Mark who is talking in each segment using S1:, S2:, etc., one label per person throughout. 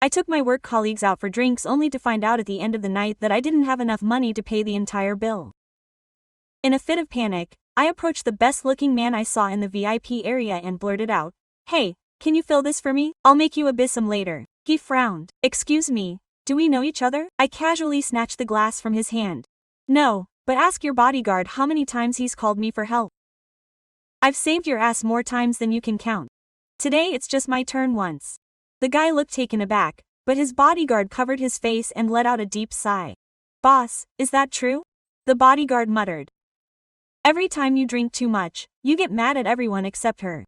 S1: I took my work colleagues out for drinks only to find out at the end of the night that I didn't have enough money to pay the entire bill. In a fit of panic, I approached the best-looking man I saw in the VIP area and blurted out, "Hey, can you fill this for me? I'll make you a bisum later." He frowned. "Excuse me, do we know each other?" I casually snatched the glass from his hand. "No, but ask your bodyguard how many times he's called me for help. I've saved your ass more times than you can count. Today it's just my turn once." The guy looked taken aback, but his bodyguard covered his face and let out a deep sigh. "Boss, is that true?" The bodyguard muttered. "Every time you drink too much, you get mad at everyone except her.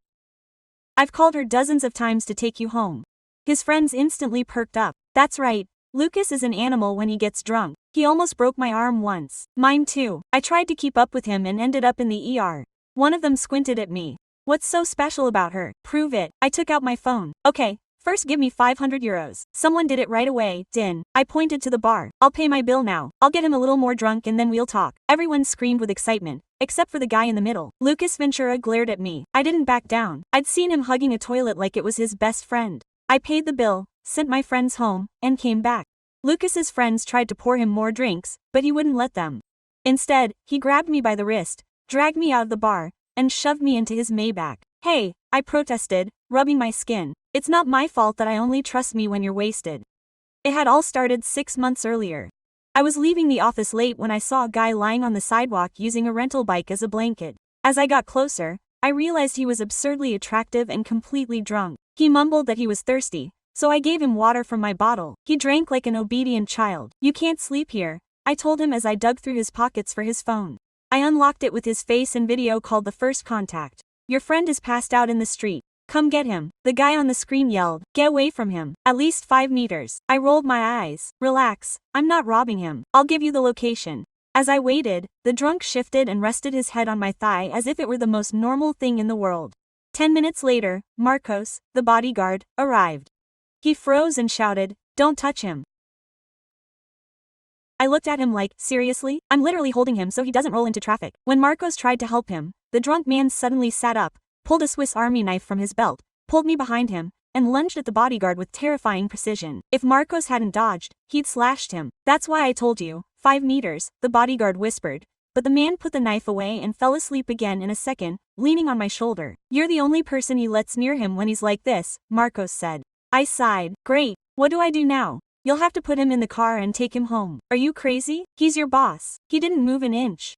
S1: I've called her dozens of times to take you home." His friends instantly perked up. "That's right, Lucas is an animal when he gets drunk. He almost broke my arm once." "Mine too." I tried to keep up with him and ended up in the ER. One of them squinted at me. "What's so special about her? Prove it." I took out my phone. "Okay, first give me 500 euros. Someone did it right away, Din." I pointed to the bar. "I'll pay my bill now. I'll get him a little more drunk and then we'll talk." Everyone screamed with excitement, except for the guy in the middle. Lucas Ventura glared at me. I didn't back down. I'd seen him hugging a toilet like it was his best friend. I paid the bill, sent my friends home, and came back. Lucas's friends tried to pour him more drinks, but he wouldn't let them. Instead, he grabbed me by the wrist, dragged me out of the bar, and shoved me into his Maybach. "Hey," I protested, rubbing my skin. "It's not my fault that I only trust me when you're wasted." It had all started 6 months earlier. I was leaving the office late when I saw a guy lying on the sidewalk using a rental bike as a blanket. As I got closer, I realized he was absurdly attractive and completely drunk. He mumbled that he was thirsty, so I gave him water from my bottle. He drank like an obedient child. "You can't sleep here," I told him as I dug through his pockets for his phone. I unlocked it with his face and video called The First Contact. "Your friend is passed out in the street. Come get him." The guy on the screen yelled, "Get away from him. At least 5 meters." I rolled my eyes. "Relax, I'm not robbing him. I'll give you the location." As I waited, the drunk shifted and rested his head on my thigh as if it were the most normal thing in the world. 10 minutes later, Marcos, the bodyguard, arrived. He froze and shouted, "Don't touch him." I looked at him like, seriously? I'm literally holding him so he doesn't roll into traffic. When Marcos tried to help him, the drunk man suddenly sat up, pulled a Swiss Army knife from his belt, pulled me behind him, and lunged at the bodyguard with terrifying precision. If Marcos hadn't dodged, he'd slashed him. "That's why I told you, 5 meters, the bodyguard whispered, but the man put the knife away and fell asleep again in a second, leaning on my shoulder. "You're the only person he lets near him when he's like this," Marcos said. I sighed. "Great, what do I do now?" "You'll have to put him in the car and take him home." "Are you crazy? He's your boss." He didn't move an inch.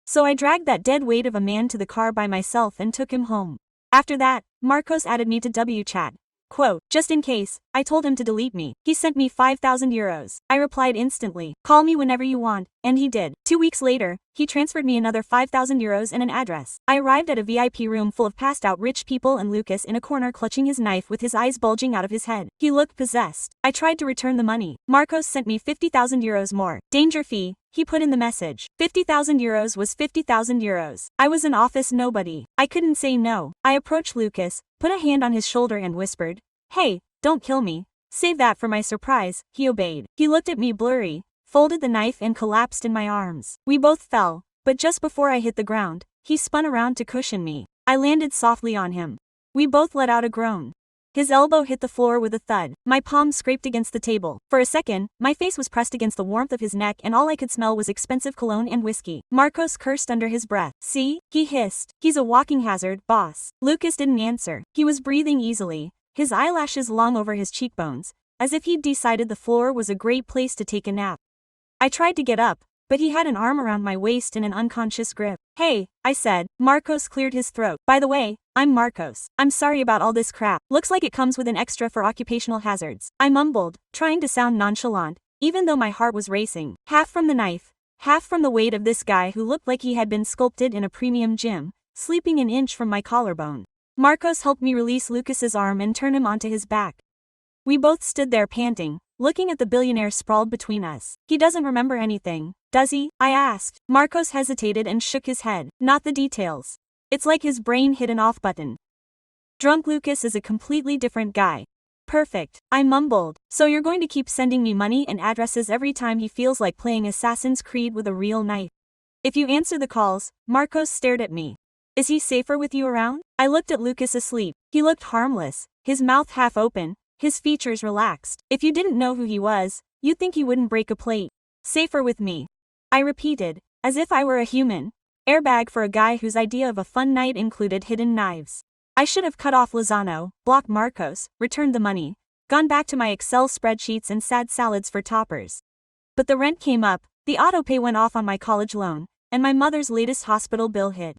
S1: So I dragged that dead weight of a man to the car by myself and took him home. After that, Marcos added me to WeChat. Quote, "Just in case, I told him to delete me. He sent me 5,000 euros. I replied instantly, 'Call me whenever you want,' and he did. 2 weeks later, he transferred me another 5,000 euros and an address. I arrived at a VIP room full of passed out rich people and Lucas in a corner clutching his knife with his eyes bulging out of his head. He looked possessed. I tried to return the money. Marcos sent me 50,000 euros more. Danger fee, he put in the message. 50,000 euros was 50,000 euros. I was an office nobody. I couldn't say no. I approached Lucas, put a hand on his shoulder and whispered, "Hey, don't kill me. Save that for my surprise." He obeyed. He looked at me blurry, folded the knife and collapsed in my arms. We both fell, but just before I hit the ground, he spun around to cushion me. I landed softly on him. We both let out a groan. His elbow hit the floor with a thud. My palm scraped against the table. For a second, my face was pressed against the warmth of his neck and all I could smell was expensive cologne and whiskey. Marcos cursed under his breath. "See?" he hissed. "He's a walking hazard, boss." Lucas didn't answer. He was breathing easily, his eyelashes long over his cheekbones, as if he'd decided the floor was a great place to take a nap. I tried to get up, but he had an arm around my waist in an unconscious grip. "Hey," I said. Marcos cleared his throat. "By the way, I'm Marcos. I'm sorry about all this crap. Looks like it comes with an extra for occupational hazards." I mumbled, trying to sound nonchalant, even though my heart was racing. Half from the knife, half from the weight of this guy who looked like he had been sculpted in a premium gym, sleeping an inch from my collarbone. Marcos helped me release Lucas's arm and turn him onto his back. We both stood there panting, looking at the billionaire sprawled between us. "He doesn't remember anything, does he?" I asked. Marcos hesitated and shook his head. "Not the details. It's like his brain hit an off button. Drunk Lucas is a completely different guy." "Perfect," I mumbled. "So you're going to keep sending me money and addresses every time he feels like playing Assassin's Creed with a real knife?" "If you answer the calls." Marcos stared at me. "Is he safer with you around?" I looked at Lucas asleep. He looked harmless, his mouth half open, his features relaxed. If you didn't know who he was, you'd think he wouldn't break a plate. Safer with me, I repeated, as if I were a human. Airbag for a guy whose idea of a fun night included hidden knives. I should have cut off Lozano, blocked Marcos, returned the money, gone back to my Excel spreadsheets and sad salads for toppers. But the rent came up, the auto pay went off on my college loan, and my mother's latest hospital bill hit.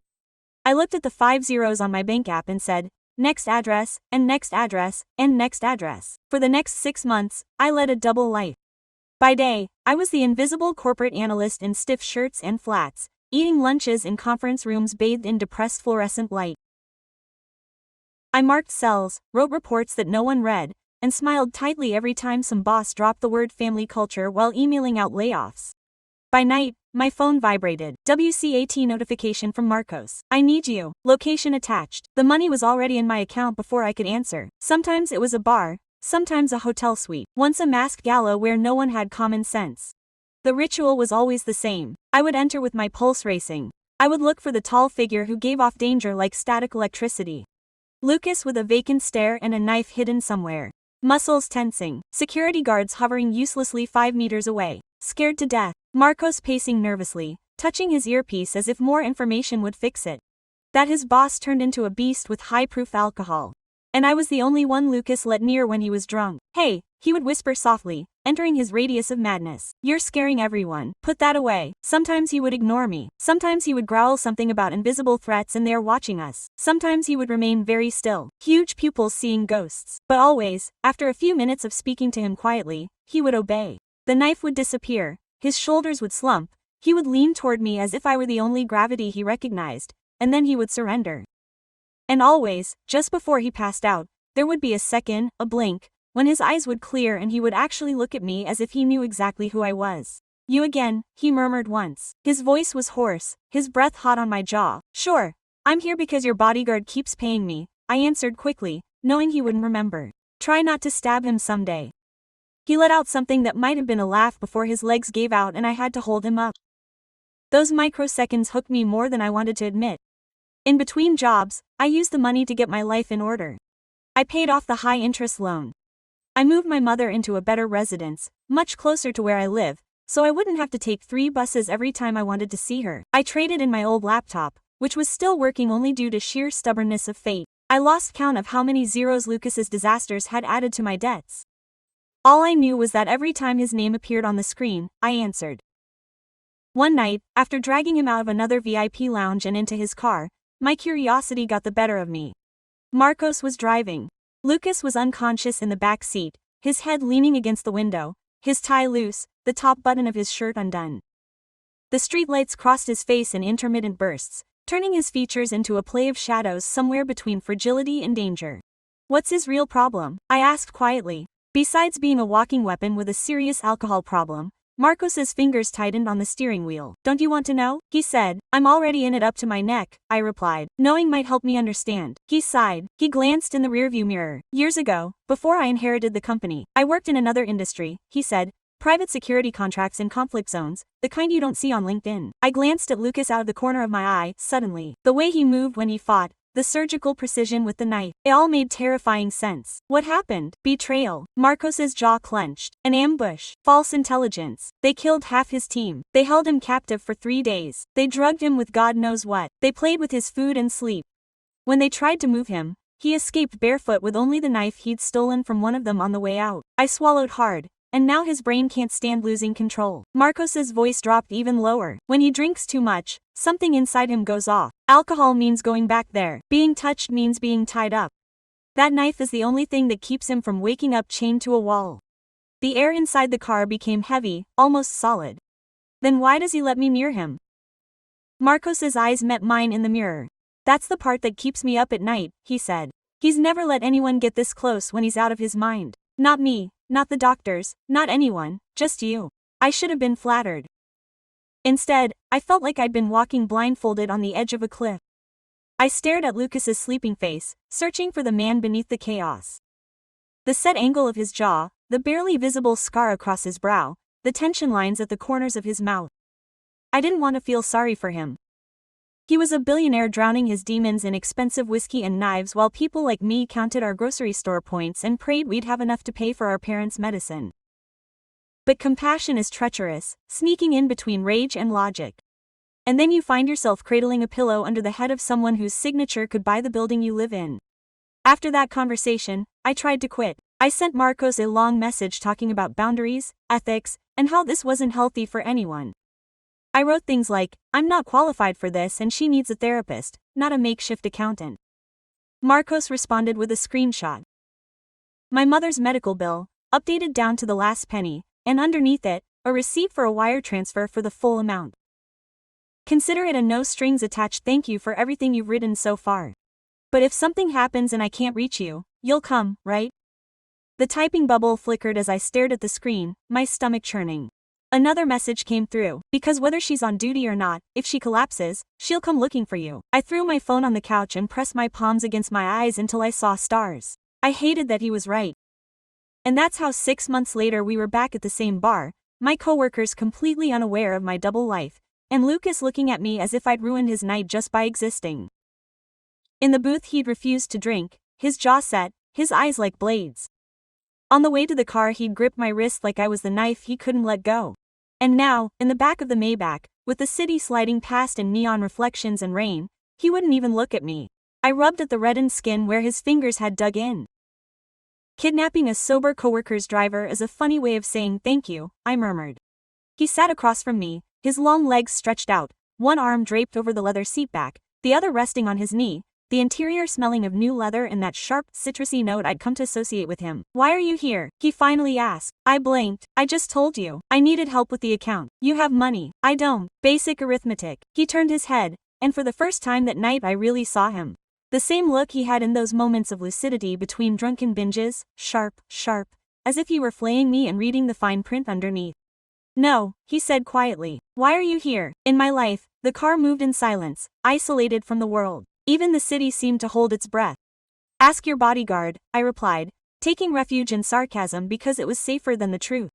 S1: I looked at the 5 zeros on my bank app and said, next address, and next address, and next address. For the next 6 months, I led a double life. By day, I was the invisible corporate analyst in stiff shirts and flats, eating lunches in conference rooms bathed in depressed fluorescent light. I marked cells, wrote reports that no one read, and smiled tightly every time some boss dropped the word family culture while emailing out layoffs. By night, my phone vibrated. WCAT notification from Marcos. I need you. Location attached. The money was already in my account before I could answer. Sometimes it was a bar, sometimes a hotel suite, once a masked gala where no one had common sense. The ritual was always the same. I would enter with my pulse racing. I would look for the tall figure who gave off danger like static electricity. Lucas with a vacant stare and a knife hidden somewhere. Muscles tensing. Security guards hovering uselessly 5 meters away. Scared to death. Marcos pacing nervously, touching his earpiece as if more information would fix it. That his boss turned into a beast with high-proof alcohol. And I was the only one Lucas let near when he was drunk. Hey, he would whisper softly, entering his radius of madness. You're scaring everyone. Put that away. Sometimes he would ignore me. Sometimes he would growl something about invisible threats and they're watching us. Sometimes he would remain very still, huge pupils seeing ghosts. But always, after a few minutes of speaking to him quietly, he would obey. The knife would disappear. His shoulders would slump, he would lean toward me as if I were the only gravity he recognized, and then he would surrender. And always, just before he passed out, there would be a second, a blink, when his eyes would clear and he would actually look at me as if he knew exactly who I was. You again, he murmured once. His voice was hoarse, his breath hot on my jaw. Sure, I'm here because your bodyguard keeps paying me, I answered quickly, knowing he wouldn't remember. Try not to stab him someday. He let out something that might have been a laugh before his legs gave out and I had to hold him up. Those microseconds hooked me more than I wanted to admit. In between jobs, I used the money to get my life in order. I paid off the high-interest loan. I moved my mother into a better residence, much closer to where I live, so I wouldn't have to take 3 buses every time I wanted to see her. I traded in my old laptop, which was still working only due to sheer stubbornness of fate. I lost count of how many zeros Lucas's disasters had added to my debts. All I knew was that every time his name appeared on the screen, I answered. One night, after dragging him out of another VIP lounge and into his car, my curiosity got the better of me. Marcos was driving. Lucas was unconscious in the back seat, his head leaning against the window, his tie loose, the top button of his shirt undone. The streetlights crossed his face in intermittent bursts, turning his features into a play of shadows somewhere between fragility and danger. What's his real problem? I asked quietly. Besides being a walking weapon with a serious alcohol problem, Marcos's fingers tightened on the steering wheel. Don't you want to know? He said. I'm already in it up to my neck, I replied. Knowing might help me understand. He sighed. He glanced in the rearview mirror. Years ago, before I inherited the company, I worked in another industry, he said. Private security contracts in conflict zones, the kind you don't see on LinkedIn. I glanced at Lucas out of the corner of my eye, suddenly. The way he moved when he fought, the surgical precision with the knife, it all made terrifying sense. What happened? Betrayal. Marcos's jaw clenched. An ambush. False intelligence. They killed half his team. They held him captive for 3 days. They drugged him with God knows what. They played with his food and sleep. When they tried to move him, he escaped barefoot with only the knife he'd stolen from one of them on the way out. I swallowed hard. And now his brain can't stand losing control. Marcos's voice dropped even lower. When he drinks too much, something inside him goes off. Alcohol means going back there. Being touched means being tied up. That knife is the only thing that keeps him from waking up chained to a wall. The air inside the car became heavy, almost solid. Then why does he let me near him? Marcos's eyes met mine in the mirror. That's the part that keeps me up at night, he said. He's never let anyone get this close when he's out of his mind. Not me. Not the doctors, not anyone, just you. I should have been flattered. Instead, I felt like I'd been walking blindfolded on the edge of a cliff. I stared at Lucas's sleeping face, searching for the man beneath the chaos. The set angle of his jaw, the barely visible scar across his brow, the tension lines at the corners of his mouth. I didn't want to feel sorry for him. He was a billionaire drowning his demons in expensive whiskey and knives while people like me counted our grocery store points and prayed we'd have enough to pay for our parents' medicine. But compassion is treacherous, sneaking in between rage and logic. And then you find yourself cradling a pillow under the head of someone whose signature could buy the building you live in. After that conversation, I tried to quit. I sent Marcos a long message talking about boundaries, ethics, and how this wasn't healthy for anyone. I wrote things like, "I'm not qualified for this and she needs a therapist, not a makeshift accountant." Marcos responded with a screenshot. My mother's medical bill, updated down to the last penny, and underneath it, a receipt for a wire transfer for the full amount. Consider it a no-strings-attached thank you for everything you've written so far. But if something happens and I can't reach you, you'll come, right? The typing bubble flickered as I stared at the screen, my stomach churning. Another message came through, because whether she's on duty or not, if she collapses, she'll come looking for you. I threw my phone on the couch and pressed my palms against my eyes until I saw stars. I hated that he was right. And that's how 6 months later we were back at the same bar, my coworkers completely unaware of my double life, and Lucas looking at me as if I'd ruined his night just by existing. In the booth he'd refused to drink, his jaw set, his eyes like blades. On the way to the car he'd grip my wrist like I was the knife he couldn't let go. And now, in the back of the Maybach, with the city sliding past in neon reflections and rain, he wouldn't even look at me. I rubbed at the reddened skin where his fingers had dug in. Kidnapping a sober coworker's driver is a funny way of saying thank you, I murmured. He sat across from me, his long legs stretched out, one arm draped over the leather seatback, the other resting on his knee, the interior smelling of new leather and that sharp, citrusy note I'd come to associate with him. "Why are you here?" he finally asked. I blinked. "I just told you. I needed help with the account. You have money. I don't. Basic arithmetic." He turned his head, and for the first time that night I really saw him. The same look he had in those moments of lucidity between drunken binges, sharp, as if he were flaying me and reading the fine print underneath. "No," he said quietly. "Why are you here?" In my life, the car moved in silence, isolated from the world. Even the city seemed to hold its breath. "Ask your bodyguard," I replied, taking refuge in sarcasm because it was safer than the truth.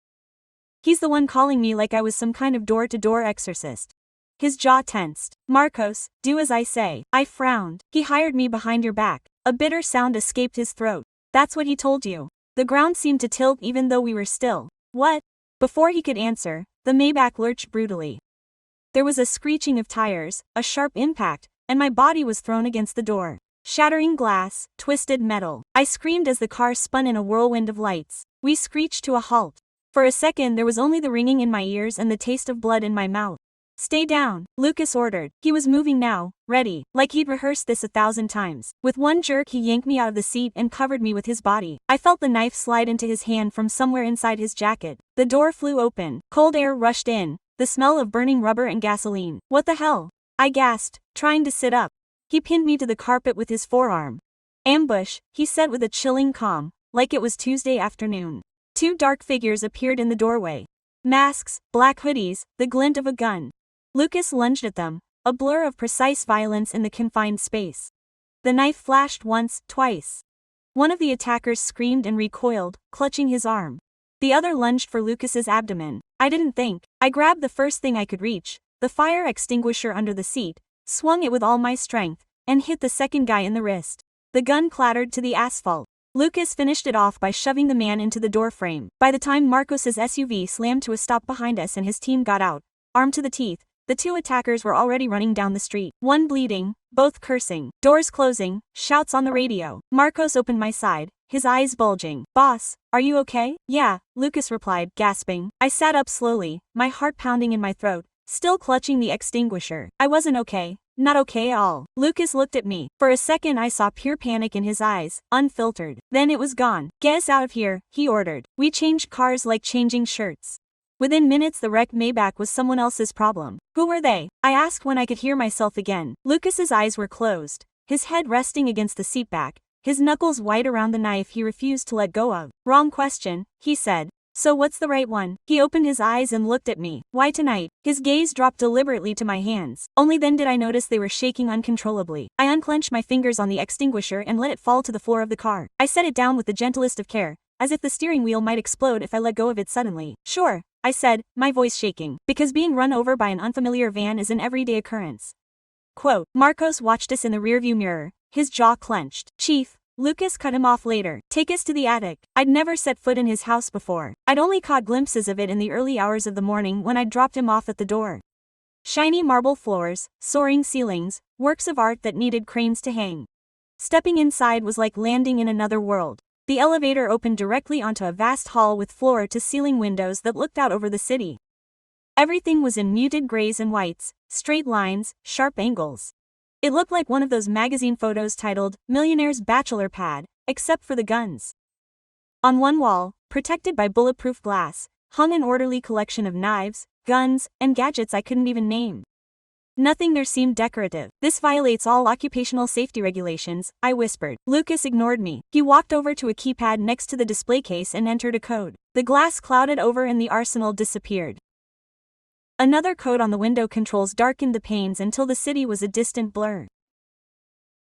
S1: "He's the one calling me like I was some kind of door-to-door exorcist." His jaw tensed. "Marcos, do as I say." I frowned. "He hired me behind your back." A bitter sound escaped his throat. "That's what he told you." The ground seemed to tilt even though we were still. "What?" Before he could answer, the Maybach lurched brutally. There was a screeching of tires, a sharp impact, and my body was thrown against the door. Shattering glass, twisted metal. I screamed as the car spun in a whirlwind of lights. We screeched to a halt. For a second there was only the ringing in my ears and the taste of blood in my mouth. "Stay down," Lucas ordered. He was moving now, ready, like he'd rehearsed this 1,000 times. With one jerk he yanked me out of the seat and covered me with his body. I felt the knife slide into his hand from somewhere inside his jacket. The door flew open. Cold air rushed in, the smell of burning rubber and gasoline. "What the hell?" I gasped, trying to sit up. He pinned me to the carpet with his forearm. "Ambush," he said with a chilling calm, like it was Tuesday afternoon. Two dark figures appeared in the doorway. Masks, black hoodies, the glint of a gun. Lucas lunged at them, a blur of precise violence in the confined space. The knife flashed once, twice. One of the attackers screamed and recoiled, clutching his arm. The other lunged for Lucas's abdomen. I didn't think. I grabbed the first thing I could reach, the fire extinguisher under the seat, swung it with all my strength, and hit the second guy in the wrist. The gun clattered to the asphalt. Lucas finished it off by shoving the man into the doorframe. By the time Marcos's SUV slammed to a stop behind us and his team got out, armed to the teeth, the two attackers were already running down the street. One bleeding, both cursing. Doors closing, shouts on the radio. Marcos opened my side, his eyes bulging. "Boss, are you okay?" "Yeah," Lucas replied, gasping. I sat up slowly, my heart pounding in my throat, still clutching the extinguisher. I wasn't okay. Not okay at all. Lucas looked at me. For a second I saw pure panic in his eyes, unfiltered. Then it was gone. "Get us out of here," he ordered. We changed cars like changing shirts. Within minutes the wrecked Maybach was someone else's problem. Who were they? I asked when I could hear myself again. Lucas's eyes were closed, his head resting against the seatback, his knuckles white around the knife he refused to let go of. "Wrong question," he said. "So what's the right one?" He opened his eyes and looked at me. "Why tonight?" His gaze dropped deliberately to my hands. Only then did I notice they were shaking uncontrollably. I unclenched my fingers on the extinguisher and let it fall to the floor of the car. I set it down with the gentlest of care, as if the steering wheel might explode if I let go of it suddenly. "Sure," I said, my voice shaking, because being run over by an unfamiliar van is an everyday occurrence. Quote, Marcos watched us in the rearview mirror, his jaw clenched. Chief, Lucas cut him off later. Take us to the attic. I'd never set foot in his house before. I'd only caught glimpses of it in the early hours of the morning when I'd dropped him off at the door. Shiny marble floors, soaring ceilings, works of art that needed cranes to hang. Stepping inside was like landing in another world. The elevator opened directly onto a vast hall with floor-to-ceiling windows that looked out over the city. Everything was in muted grays and whites, straight lines, sharp angles. It looked like one of those magazine photos titled, Millionaire's Bachelor Pad, except for the guns. On one wall, protected by bulletproof glass, hung an orderly collection of knives, guns, and gadgets I couldn't even name. Nothing there seemed decorative. This violates all occupational safety regulations, I whispered. Lucas ignored me. He walked over to a keypad next to the display case and entered a code. The glass clouded over and the arsenal disappeared. Another code on the window controls darkened the panes until the city was a distant blur.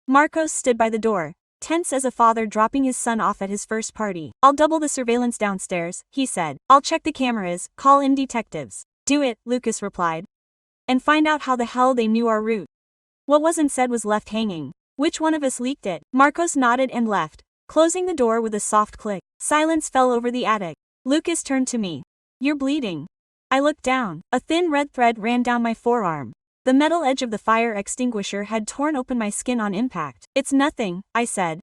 S1: Marcos stood by the door, tense as a father dropping his son off at his first party. I'll double the surveillance downstairs, he said. I'll check the cameras, call in detectives. Do it, Lucas replied. And find out how the hell they knew our route. What wasn't said was left hanging. Which one of us leaked it? Marcos nodded and left, closing the door with a soft click. Silence fell over the attic. Lucas turned to me. You're bleeding. I looked down. A thin red thread ran down my forearm. The metal edge of the fire extinguisher had torn open my skin on impact. It's nothing, I said.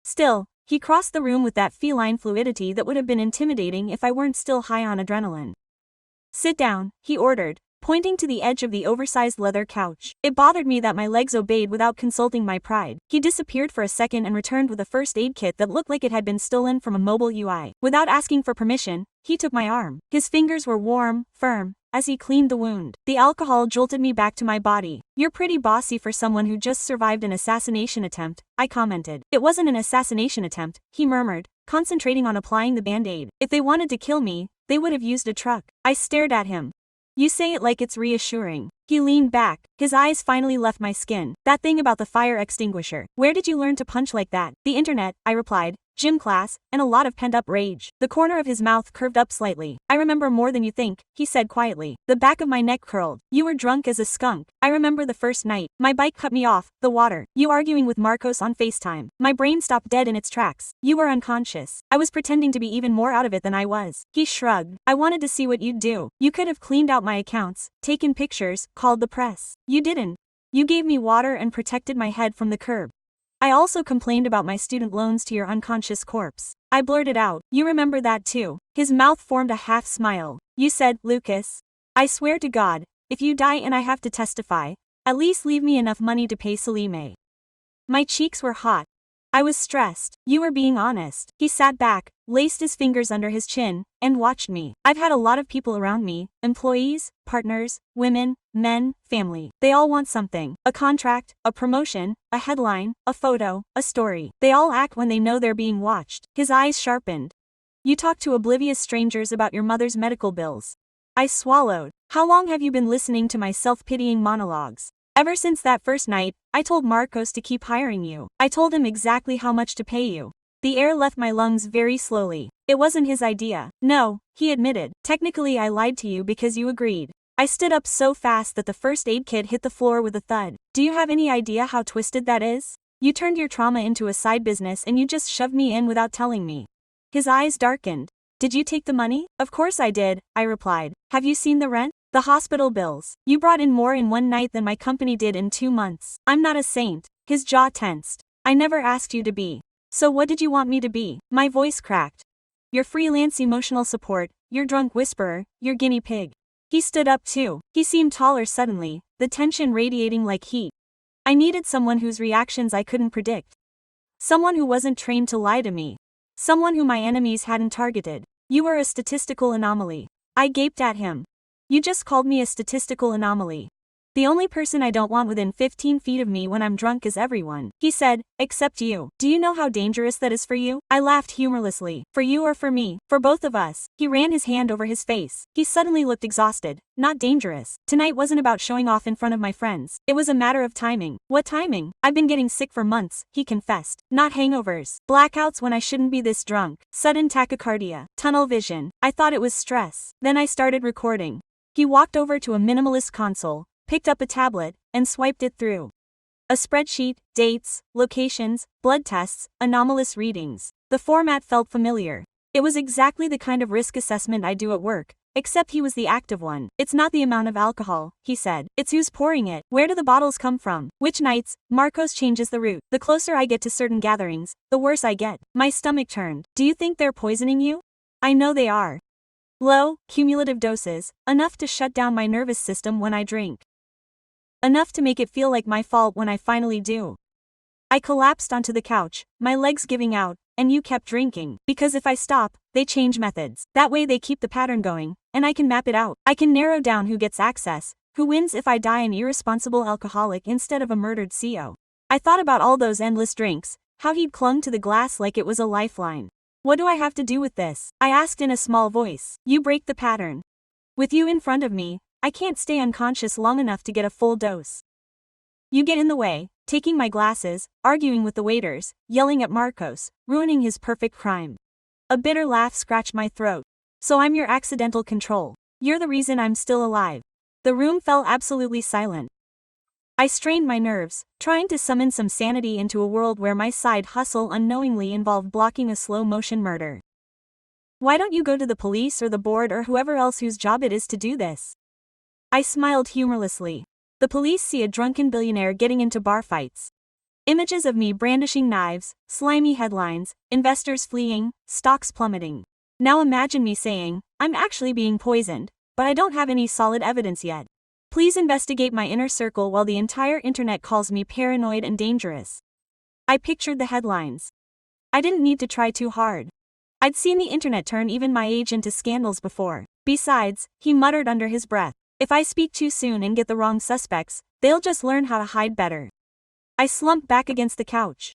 S1: Still, he crossed the room with that feline fluidity that would have been intimidating if I weren't still high on adrenaline. Sit down, he ordered, pointing to the edge of the oversized leather couch. It bothered me that my legs obeyed without consulting my pride. He disappeared for a second and returned with a first aid kit that looked like it had been stolen from a mobile UI. Without asking for permission, he took my arm. His fingers were warm, firm, as he cleaned the wound. The alcohol jolted me back to my body. You're pretty bossy for someone who just survived an assassination attempt, I commented. It wasn't an assassination attempt, he murmured, concentrating on applying the band-aid. If they wanted to kill me, they would have used a truck. I stared at him. You say it like it's reassuring. He leaned back. His eyes finally left my skin. That thing about the fire extinguisher. Where did you learn to punch like that? The internet, I replied. Gym class, and a lot of pent-up rage. The corner of his mouth curved up slightly. I remember more than you think, he said quietly. The back of my neck curled. You were drunk as a skunk. I remember the first night. My bike cut me off, the water. You arguing with Marcos on FaceTime. My brain stopped dead in its tracks. You were unconscious. I was pretending to be even more out of it than I was. He shrugged. I wanted to see what you'd do. You could have cleaned out my accounts, taken pictures, called the press. You didn't. You gave me water and protected my head from the curb. I also complained about my student loans to your unconscious corpse. I blurted out. You remember that too. His mouth formed a half smile. You said, Lucas. I swear to God, if you die and I have to testify, at least leave me enough money to pay Salí. My cheeks were hot. I was stressed. You were being honest. He sat back, laced his fingers under his chin, and watched me. I've had a lot of people around me, employees, partners, women, men, family. They all want something. A contract, a promotion, a headline, a photo, a story. They all act when they know they're being watched. His eyes sharpened. You talk to oblivious strangers about your mother's medical bills. I swallowed. How long have you been listening to my self-pitying monologues? Ever since that first night, I told Marcos to keep hiring you. I told him exactly how much to pay you. The air left my lungs very slowly. It wasn't his idea. No, he admitted. Technically I lied to you because you agreed. I stood up so fast that the first aid kit hit the floor with a thud. Do you have any idea how twisted that is? You turned your trauma into a side business and you just shoved me in without telling me. His eyes darkened. Did you take the money? Of course I did, I replied. Have you seen the rent? The hospital bills. You brought in more in one night than my company did in 2 months. I'm not a saint. His jaw tensed. I never asked you to be. So what did you want me to be? My voice cracked. Your freelance emotional support, your drunk whisperer, your guinea pig. He stood up too. He seemed taller suddenly, the tension radiating like heat. I needed someone whose reactions I couldn't predict. Someone who wasn't trained to lie to me. Someone who my enemies hadn't targeted. You were a statistical anomaly. I gaped at him. You just called me a statistical anomaly. The only person I don't want within 15 feet of me when I'm drunk is everyone. He said, except you. Do you know how dangerous that is for you? I laughed humorlessly. For you or for me? For both of us. He ran his hand over his face. He suddenly looked exhausted. Not dangerous. Tonight wasn't about showing off in front of my friends. It was a matter of timing. What timing? I've been getting sick for months, he confessed. Not hangovers. Blackouts when I shouldn't be this drunk. Sudden tachycardia. Tunnel vision. I thought it was stress. Then I started recording. He walked over to a minimalist console, picked up a tablet, and swiped it through. A spreadsheet, dates, locations, blood tests, anomalous readings. The format felt familiar. It was exactly the kind of risk assessment I do at work, except he was the active one. It's not the amount of alcohol, he said. It's who's pouring it. Where do the bottles come from? Which nights? Marcos changes the route. The closer I get to certain gatherings, the worse I get. My stomach turned. Do you think they're poisoning you? I know they are. Low, cumulative doses, enough to shut down my nervous system when I drink. Enough to make it feel like my fault when I finally do. I collapsed onto the couch, my legs giving out, and you kept drinking. Because if I stop, they change methods. That way they keep the pattern going, and I can map it out. I can narrow down who gets access, who wins if I die an irresponsible alcoholic instead of a murdered CO. I thought about all those endless drinks, how he'd clung to the glass like it was a lifeline. What do I have to do with this? I asked in a small voice. You break the pattern. With you in front of me, I can't stay unconscious long enough to get a full dose. You get in the way, taking my glasses, arguing with the waiters, yelling at Marcos, ruining his perfect crime. A bitter laugh scratched my throat. So I'm your accidental control. You're the reason I'm still alive. The room fell absolutely silent. I strained my nerves, trying to summon some sanity into a world where my side hustle unknowingly involved blocking a slow-motion murder. Why don't you go to the police or the board or whoever else whose job it is to do this? I smiled humorlessly. The police see a drunken billionaire getting into bar fights. Images of me brandishing knives, slimy headlines, investors fleeing, stocks plummeting. Now imagine me saying, I'm actually being poisoned, but I don't have any solid evidence yet. Please investigate my inner circle while the entire internet calls me paranoid and dangerous. I pictured the headlines. I didn't need to try too hard. I'd seen the internet turn even my age into scandals before. Besides, he muttered under his breath, if I speak too soon and get the wrong suspects, they'll just learn how to hide better. I slumped back against the couch.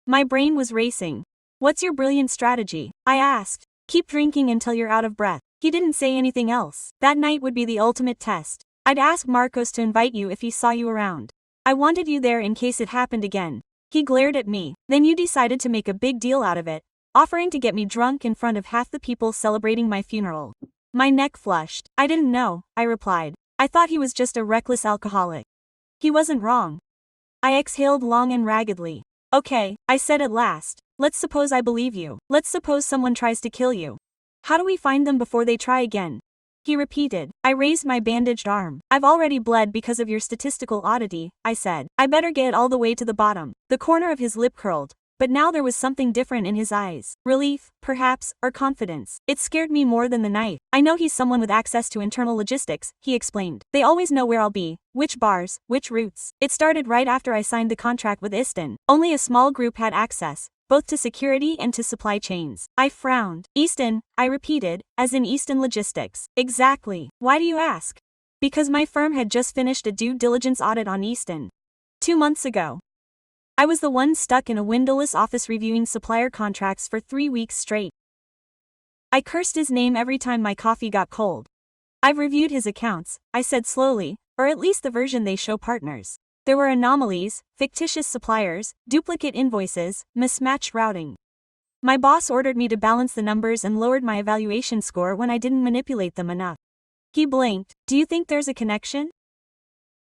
S1: My brain was racing. What's your brilliant strategy? I asked. Keep drinking until you're out of breath. He didn't say anything else. That night would be the ultimate test. I'd ask Marcos to invite you if he saw you around. I wanted you there in case it happened again. He glared at me. Then you decided to make a big deal out of it, offering to get me drunk in front of half the people celebrating my funeral. My neck flushed. I didn't know, I replied. I thought he was just a reckless alcoholic. He wasn't wrong. I exhaled long and raggedly. Okay, I said at last. Let's suppose I believe you. Let's suppose someone tries to kill you. How do we find them before they try again? He repeated. I raised my bandaged arm. I've already bled because of your statistical oddity, I said. I better get all the way to the bottom. The corner of his lip curled. But now there was something different in his eyes. Relief, perhaps, or confidence. It scared me more than the knife. I know he's someone with access to internal logistics, he explained. They always know where I'll be, which bars, which routes. It started right after I signed the contract with Este. Only a small group had access, both to security and to supply chains. I frowned. Este, I repeated, as in Este Logistics. Exactly. Why do you ask? Because my firm had just finished a due diligence audit on Este. 2 months ago. I was the one stuck in a windowless office reviewing supplier contracts for 3 weeks straight. I cursed his name every time my coffee got cold. I've reviewed his accounts, I said slowly, or at least the version they show partners. There were anomalies, fictitious suppliers, duplicate invoices, mismatched routing. My boss ordered me to balance the numbers and lowered my evaluation score when I didn't manipulate them enough. He blinked. Do you think there's a connection?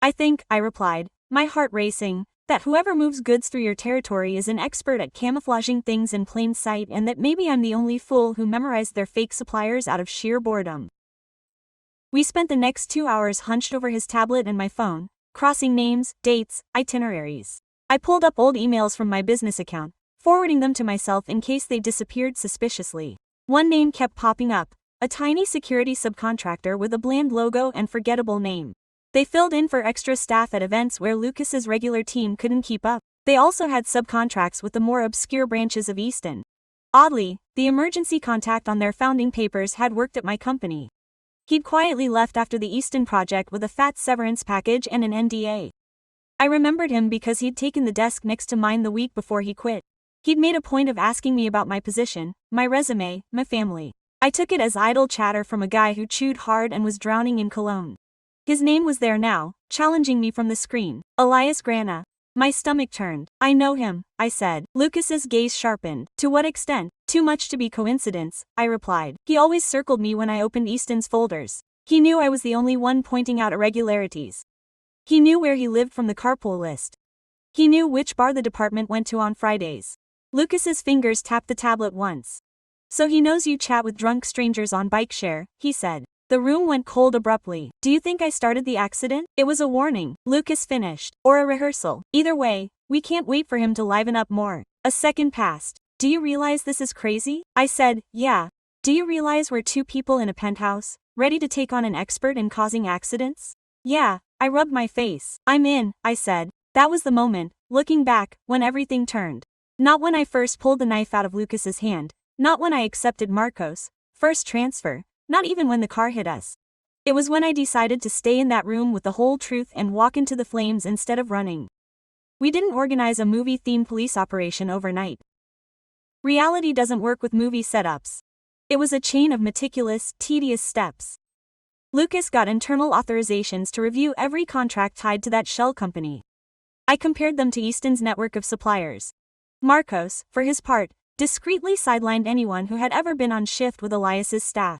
S1: I think, I replied, my heart racing, that whoever moves goods through your territory is an expert at camouflaging things in plain sight and that maybe I'm the only fool who memorized their fake suppliers out of sheer boredom. We spent the next 2 hours hunched over his tablet and my phone, crossing names, dates, itineraries. I pulled up old emails from my business account, forwarding them to myself in case they disappeared suspiciously. One name kept popping up, a tiny security subcontractor with a bland logo and forgettable name. They filled in for extra staff at events where Lucas's regular team couldn't keep up. They also had subcontracts with the more obscure branches of Este. Oddly, the emergency contact on their founding papers had worked at my company. He'd quietly left after the Este project with a fat severance package and an NDA. I remembered him because he'd taken the desk next to mine the week before he quit. He'd made a point of asking me about my position, my resume, my family. I took it as idle chatter from a guy who chewed hard and was drowning in cologne. His name was there now, challenging me from the screen. Elias Grana. My stomach turned. I know him, I said. Lucas's gaze sharpened. To what extent? Too much to be coincidence, I replied. He always circled me when I opened Este's folders. He knew I was the only one pointing out irregularities. He knew where he lived from the carpool list. He knew which bar the department went to on Fridays. Lucas's fingers tapped the tablet once. So he knows you chat with drunk strangers on bike share, he said. The room went cold abruptly. Do you think I started the accident? It was a warning, Lucas finished. Or a rehearsal. Either way, we can't wait for him to liven up more. A second passed. Do you realize this is crazy? I said, yeah. Do you realize we're two people in a penthouse, ready to take on an expert in causing accidents? Yeah, I rubbed my face. I'm in, I said. That was the moment, looking back, when everything turned. Not when I first pulled the knife out of Lucas's hand, not when I accepted Marcos' first transfer, not even when the car hit us. It was when I decided to stay in that room with the whole truth and walk into the flames instead of running. We didn't organize a movie-themed police operation overnight. Reality doesn't work with movie setups. It was a chain of meticulous, tedious steps. Lucas got internal authorizations to review every contract tied to that shell company. I compared them to Easton's network of suppliers. Marcos, for his part, discreetly sidelined anyone who had ever been on shift with Elias's staff.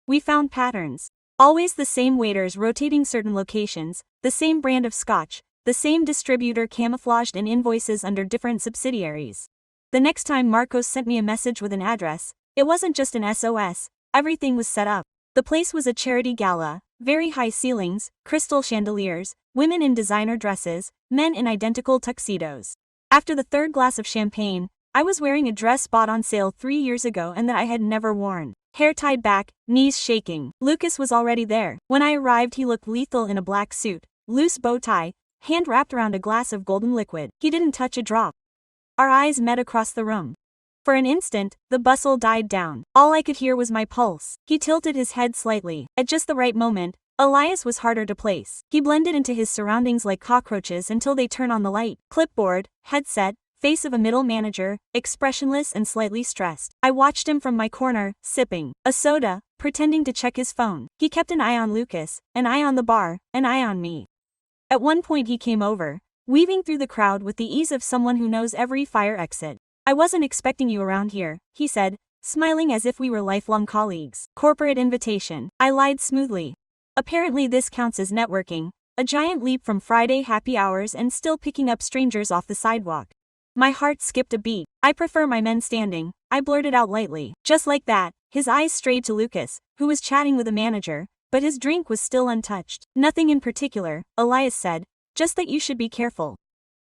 S1: We found patterns. Always the same waiters rotating certain locations, the same brand of scotch, the same distributor camouflaged in invoices under different subsidiaries. The next time Marcos sent me a message with an address, it wasn't just an SOS, everything was set up. The place was a charity gala, very high ceilings, crystal chandeliers, women in designer dresses, men in identical tuxedos. After the third glass of champagne, I was wearing a dress bought on sale 3 years ago and that I had never worn. Hair tied back, knees shaking. Lucas was already there. When I arrived, he looked lethal in a black suit, loose bow tie, hand wrapped around a glass of golden liquid. He didn't touch a drop. Our eyes met across the room. For an instant, the bustle died down. All I could hear was my pulse. He tilted his head slightly. At just the right moment, Elias was harder to place. He blended into his surroundings like cockroaches until they turned on the light. Clipboard, headset, face of a middle manager, expressionless and slightly stressed. I watched him from my corner, sipping a soda, pretending to check his phone. He kept an eye on Lucas, an eye on the bar, an eye on me. At one point he came over, weaving through the crowd with the ease of someone who knows every fire exit. I wasn't expecting you around here, he said, smiling as if we were lifelong colleagues. Corporate invitation. I lied smoothly. Apparently this counts as networking, a giant leap from Friday happy hours and still picking up strangers off the sidewalk. My heart skipped a beat. I prefer my men standing, I blurted out lightly. Just like that, his eyes strayed to Lucas, who was chatting with a manager, but his drink was still untouched. Nothing in particular, Elias said, just that you should be careful.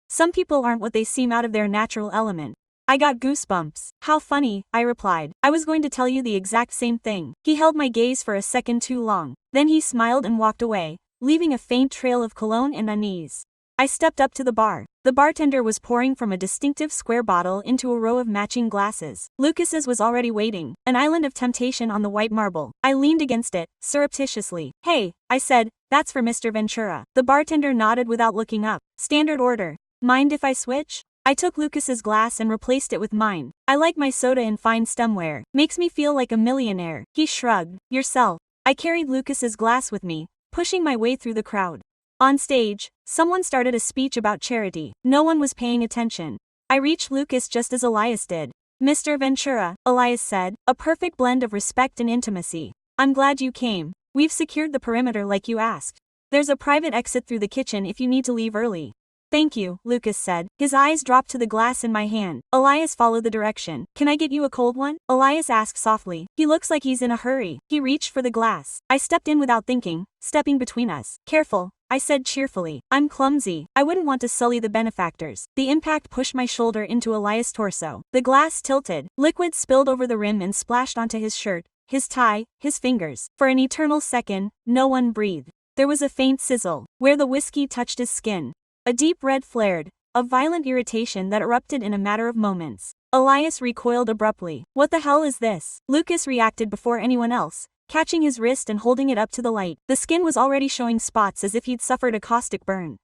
S1: Some people aren't what they seem out of their natural element. I got goosebumps. How funny, I replied. I was going to tell you the exact same thing. He held my gaze for a second too long. Then he smiled and walked away, leaving a faint trail of cologne and unease. I stepped up to the bar. The bartender was pouring from a distinctive square bottle into a row of matching glasses. Lucas's was already waiting, an island of temptation on the white marble. I leaned against it, surreptitiously. Hey, I said, that's for Mr. Ventura. The bartender nodded without looking up. Standard order. Mind if I switch? I took Lucas's glass and replaced it with mine. I like my soda in fine stemware. Makes me feel like a millionaire. He shrugged. Yourself. I carried Lucas's glass with me, pushing my way through the crowd. On stage, someone started a speech about charity. No one was paying attention. I reached Lucas just as Elias did. Mr. Ventura, Elias said, a perfect blend of respect and intimacy. I'm glad you came. We've secured the perimeter like you asked. There's a private exit through the kitchen if you need to leave early. Thank you, Lucas said. His eyes dropped to the glass in my hand. Elias followed the direction. Can I get you a cold one? Elias asked softly. He looks like he's in a hurry. He reached for the glass. I stepped in without thinking, stepping between us. Careful, I said cheerfully. I'm clumsy. I wouldn't want to sully the benefactors. The impact pushed my shoulder into Elias' torso. The glass tilted. Liquid spilled over the rim and splashed onto his shirt, his tie, his fingers. For an eternal second, no one breathed. There was a faint sizzle, where the whiskey touched his skin. A deep red flared, a violent irritation that erupted in a matter of moments. Elias recoiled abruptly. What the hell is this? Lucas reacted before anyone else, catching his wrist and holding it up to the light. The skin was already showing spots as if he'd suffered a caustic burn.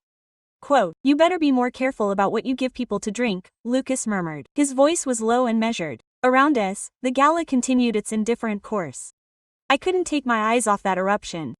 S1: Quote, you better be more careful about what you give people to drink, Lucas murmured. His voice was low and measured. Around us, the gala continued its indifferent course. I couldn't take my eyes off that eruption.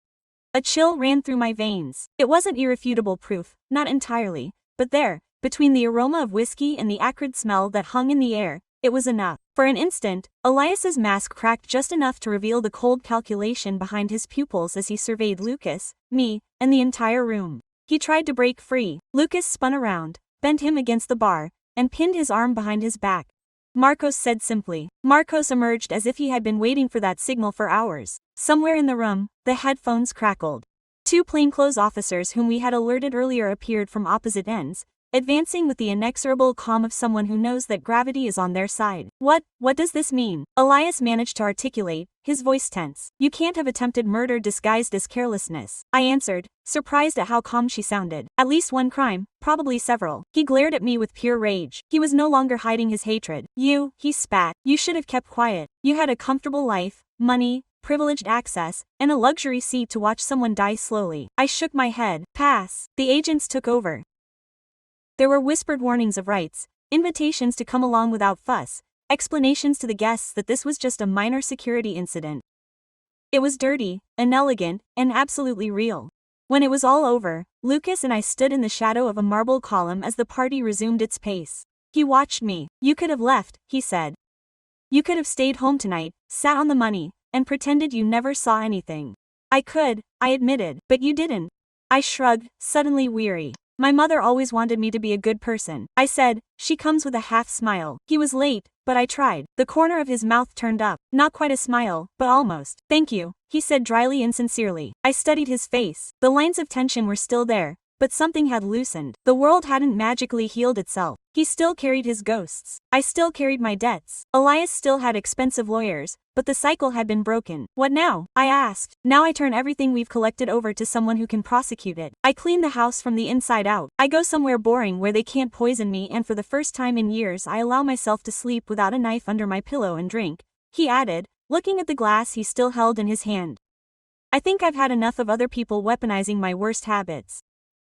S1: A chill ran through my veins. It wasn't irrefutable proof, not entirely, but there, between the aroma of whiskey and the acrid smell that hung in the air, it was enough. For an instant, Elias's mask cracked just enough to reveal the cold calculation behind his pupils as he surveyed Lucas, me, and the entire room. He tried to break free. Lucas spun around, bent him against the bar, and pinned his arm behind his back. Marcos said simply. Marcos emerged as if he had been waiting for that signal for hours. Somewhere in the room, the headphones crackled. Two plainclothes officers whom we had alerted earlier appeared from opposite ends, advancing with the inexorable calm of someone who knows that gravity is on their side. What does this mean? Elias managed to articulate, his voice tense. You can't have attempted murder disguised as carelessness, I answered, surprised at how calm she sounded. At least one crime, probably several. He glared at me with pure rage. He was no longer hiding his hatred. He spat. You should have kept quiet. You had a comfortable life, money, privileged access, and a luxury seat to watch someone die slowly. I shook my head. Pass. The agents took over. There were whispered warnings of rights, invitations to come along without fuss, explanations to the guests that this was just a minor security incident. It was dirty, inelegant, and absolutely real. When it was all over, Lucas and I stood in the shadow of a marble column as the party resumed its pace. He watched me. You could have left, he said. You could have stayed home tonight, sat on the money, and pretended you never saw anything. I could, I admitted, but you didn't. I shrugged, suddenly weary. My mother always wanted me to be a good person, I said. She comes with a half smile. He was late, but I tried. The corner of his mouth turned up. Not quite a smile, but almost. Thank you, he said dryly and sincerely. I studied his face. The lines of tension were still there, but something had loosened. The world hadn't magically healed itself. He still carried his ghosts. I still carried my debts. Elias still had expensive lawyers, but the cycle had been broken. What now? I asked. Now I turn everything we've collected over to someone who can prosecute it. I clean the house from the inside out. I go somewhere boring where they can't poison me, and for the first time in years I allow myself to sleep without a knife under my pillow and drink, he added, looking at the glass he still held in his hand. I think I've had enough of other people weaponizing my worst habits.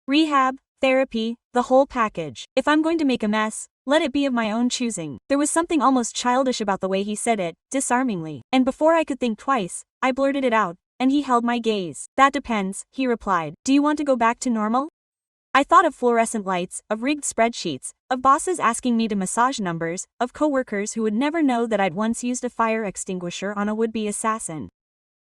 S1: Rehab, therapy, the whole package. If I'm going to make a mess, let it be of my own choosing. There was something almost childish about the way he said it, disarmingly. And before I could think twice, I blurted it out, and he held my gaze. That depends, he replied. Do you want to go back to normal? I thought of fluorescent lights, of rigged spreadsheets, of bosses asking me to massage numbers, of coworkers who would never know that I'd once used a fire extinguisher on a would-be assassin.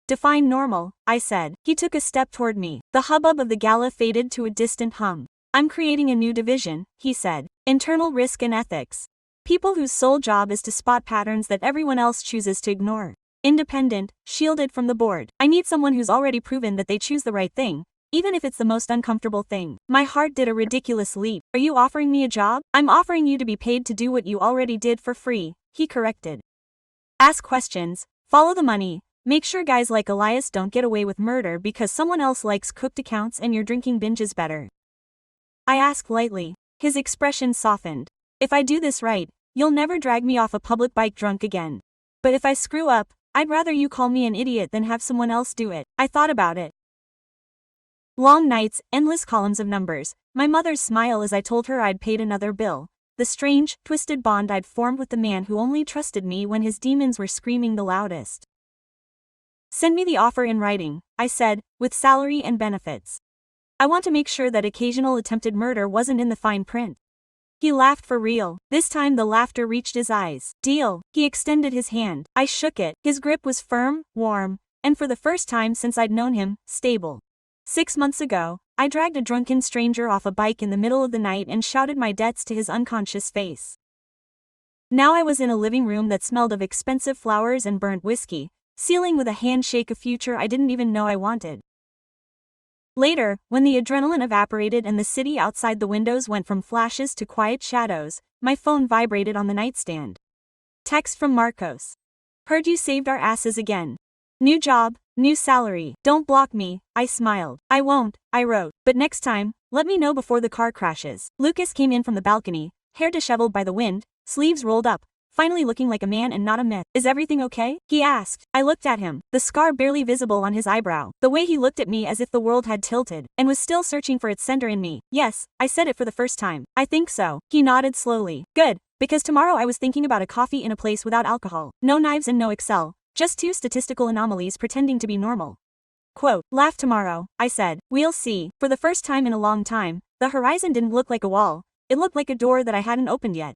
S1: Define normal, I said. He took a step toward me. The hubbub of the gala faded to a distant hum. I'm creating a new division, he said. Internal risk and ethics. People whose sole job is to spot patterns that everyone else chooses to ignore. Independent, shielded from the board. I need someone who's already proven that they choose the right thing, even if it's the most uncomfortable thing. My heart did a ridiculous leap. Are you offering me a job? I'm offering you to be paid to do what you already did for free, he corrected. Ask questions, follow the money. Make sure guys like Elias don't get away with murder because someone else likes cooked accounts and your drinking binges better. I asked lightly. His expression softened. If I do this right, you'll never drag me off a public bike drunk again. But if I screw up, I'd rather you call me an idiot than have someone else do it. I thought about it. Long nights, endless columns of numbers, my mother's smile as I told her I'd paid another bill, the strange, twisted bond I'd formed with the man who only trusted me when his demons were screaming the loudest. Send me the offer in writing, I said, with salary and benefits. I want to make sure that occasional attempted murder wasn't in the fine print. He laughed for real. This time the laughter reached his eyes. Deal. He extended his hand. I shook it. His grip was firm, warm, and for the first time since I'd known him, stable. 6 months ago, I dragged a drunken stranger off a bike in the middle of the night and shouted my debts to his unconscious face. Now I was in a living room that smelled of expensive flowers and burnt whiskey, sealing with a handshake a future I didn't even know I wanted. Later, when the adrenaline evaporated and the city outside the windows went from flashes to quiet shadows, my phone vibrated on the nightstand. Text from Marcos. Heard you saved our asses again. New job, new salary. Don't block me, I smiled. I won't, I wrote. But next time, let me know before the car crashes. Lucas came in from the balcony, hair disheveled by the wind, sleeves rolled up, finally looking like a man and not a myth. Is everything okay? He asked. I looked at him, the scar barely visible on his eyebrow. The way he looked at me as if the world had tilted, and was still searching for its center in me. Yes, I said it for the first time. I think so. He nodded slowly. Good, because tomorrow I was thinking about a coffee in a place without alcohol. No knives and no Excel. Just two statistical anomalies pretending to be normal. Quote, laugh tomorrow, I said. We'll see. For the first time in a long time, the horizon didn't look like a wall. It looked like a door that I hadn't opened yet.